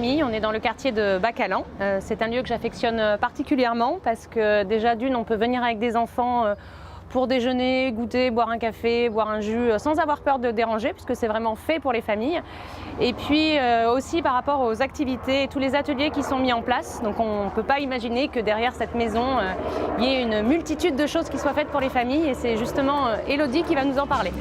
familles. On est dans le quartier de Bacalan. C'est un lieu que j'affectionne particulièrement parce que déjà d'une, on peut venir avec des enfants pour déjeuner, goûter, boire un café, boire un jus sans avoir peur de déranger puisque c'est vraiment fait pour les familles. Et puis aussi par rapport aux activités et tous les ateliers qui sont mis en place. Donc on ne peut pas imaginer que derrière cette maison, il y ait une multitude de choses qui soient faites pour les familles et c'est justement Élodie qui va nous en parler.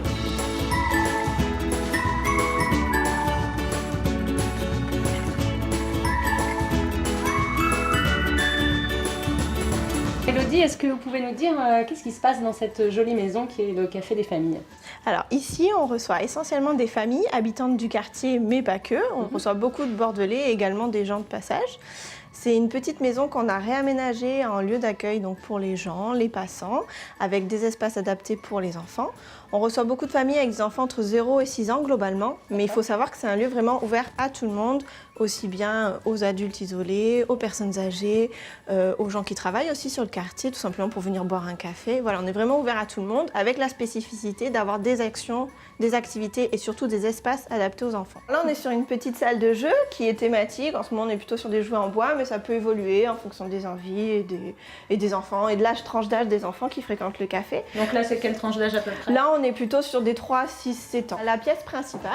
Élodie, est-ce que vous pouvez nous dire qu'est-ce qui se passe dans cette jolie maison qui est le Café des Familles? Alors ici, on reçoit essentiellement des familles habitantes du quartier, mais pas que. On reçoit beaucoup de Bordelais et également des gens de passage. C'est une petite maison qu'on a réaménagée en lieu d'accueil donc pour les gens, les passants, avec des espaces adaptés pour les enfants. On reçoit beaucoup de familles avec des enfants entre 0 et 6 ans globalement, mais il faut savoir que c'est un lieu vraiment ouvert à tout le monde, aussi bien aux adultes isolés, aux personnes âgées, aux gens qui travaillent aussi sur le quartier, tout simplement pour venir boire un café. Voilà, on est vraiment ouvert à tout le monde, avec la spécificité d'avoir des actions, des activités et surtout des espaces adaptés aux enfants. Là, on est sur une petite salle de jeu qui est thématique. En ce moment, on est plutôt sur des jouets en bois, mais ça peut évoluer en fonction des envies et des enfants et de l'âge, tranche d'âge des enfants qui fréquentent le café. Donc là, c'est quelle tranche d'âge à peu près? Là, on est plutôt sur des 3, 6, 7 ans. La pièce principale,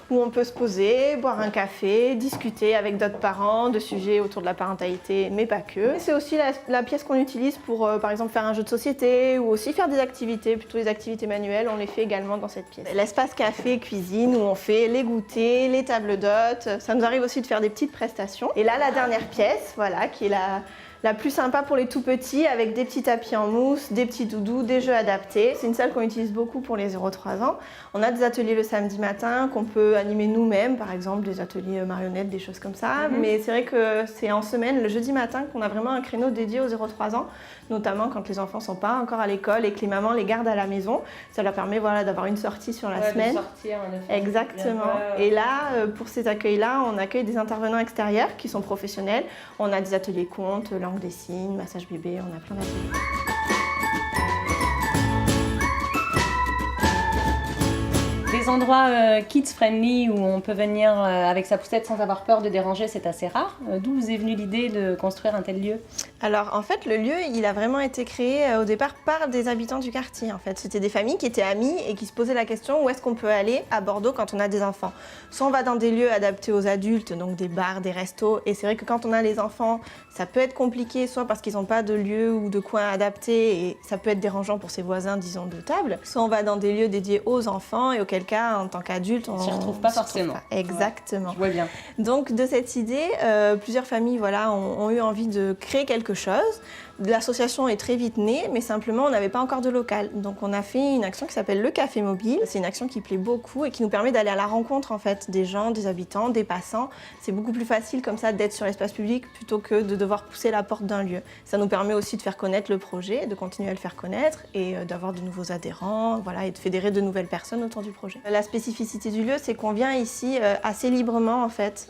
où on peut se poser, boire un café, discuter avec d'autres parents de sujets autour de la parentalité, mais pas que. C'est aussi la pièce qu'on utilise pour, par exemple, faire un jeu de société ou aussi faire des activités, plutôt des activités manuelles, on les fait également dans cette pièce. L'espace café-cuisine où on fait les goûters, les tables d'hôtes, ça nous arrive aussi de faire des petites prestations. Et là, la dernière pièce, voilà, qui est la plus sympa pour les tout petits, avec des petits tapis en mousse, des petits doudous, des jeux adaptés. C'est une salle qu'on utilise beaucoup pour les 0-3 ans. On a des ateliers le samedi matin qu'on peut animer nous-mêmes, par exemple des ateliers marionnettes, des choses comme ça. Mais c'est vrai que c'est en semaine, le jeudi matin, qu'on a vraiment un créneau dédié aux 0-3 ans, notamment quand les enfants ne sont pas encore à l'école et que les mamans les gardent à la maison. Ça leur permet voilà, d'avoir une sortie sur la semaine. De sortir, en effet. Exactement. Et là, pour ces accueils-là, on accueille des intervenants extérieurs qui sont professionnels. On a des ateliers contes, langue des signes, massage bébé, on a plein d'ateliers. Des endroits kids-friendly où on peut venir avec sa poussette sans avoir peur de déranger, c'est assez rare. D'où vous est venue l'idée de construire un tel lieu? Alors en fait, le lieu, il a vraiment été créé au départ par des habitants du quartier. En fait, c'était des familles qui étaient amies et qui se posaient la question où est-ce qu'on peut aller à Bordeaux quand on a des enfants. Soit on va dans des lieux adaptés aux adultes, donc des bars, des restos. Et c'est vrai que quand on a les enfants, ça peut être compliqué, soit parce qu'ils n'ont pas de lieu ou de coin adapté et ça peut être dérangeant pour ses voisins, disons, de table. Soit on va dans des lieux dédiés aux enfants et auquel cas, en tant qu'adulte, on s'y retrouve pas forcément. Exactement. Ouais, je vois bien. Donc de cette idée, plusieurs familles voilà, ont eu envie de créer quelque chose. L'association est très vite née, mais simplement on n'avait pas encore de local. Donc on a fait une action qui s'appelle le Café Mobile. C'est une action qui plaît beaucoup et qui nous permet d'aller à la rencontre en fait, des gens, des habitants, des passants. C'est beaucoup plus facile comme ça d'être sur l'espace public plutôt que de devoir pousser la porte d'un lieu. Ça nous permet aussi de faire connaître le projet, de continuer à le faire connaître et d'avoir de nouveaux adhérents voilà, et de fédérer de nouvelles personnes autour du projet. La spécificité du lieu, c'est qu'on vient ici assez librement en fait.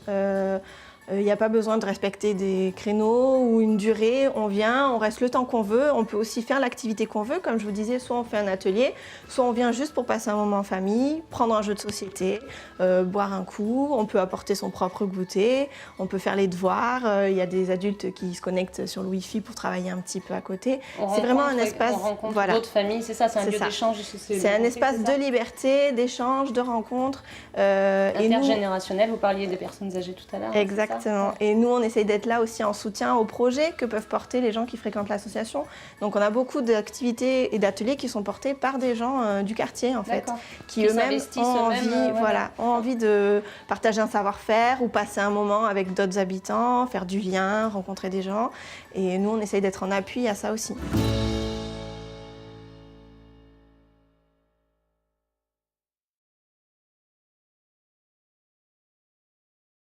Il n'y a pas besoin de respecter des créneaux ou une durée, on vient, on reste le temps qu'on veut, on peut aussi faire l'activité qu'on veut, comme je vous disais, soit on fait un atelier, soit on vient juste pour passer un moment en famille, prendre un jeu de société, boire un coup, on peut apporter son propre goûter, on peut faire les devoirs, il y a des adultes qui se connectent sur le Wi-Fi pour travailler un petit peu à côté. C'est vraiment un espace... On rencontre d'autres familles, c'est ça, c'est un lieu d'échange. C'est un espace de liberté, d'échange, de rencontre. Intergénérationnel, vous parliez des personnes âgées tout à l'heure. Exactement. Et nous, on essaye d'être là aussi en soutien aux projets que peuvent porter les gens qui fréquentent l'association. Donc on a beaucoup d'activités et d'ateliers qui sont portés par des gens du quartier en fait, qui eux-mêmes ont envie de partager un savoir-faire ou passer un moment avec d'autres habitants, faire du lien, rencontrer des gens. Et nous, on essaye d'être en appui à ça aussi.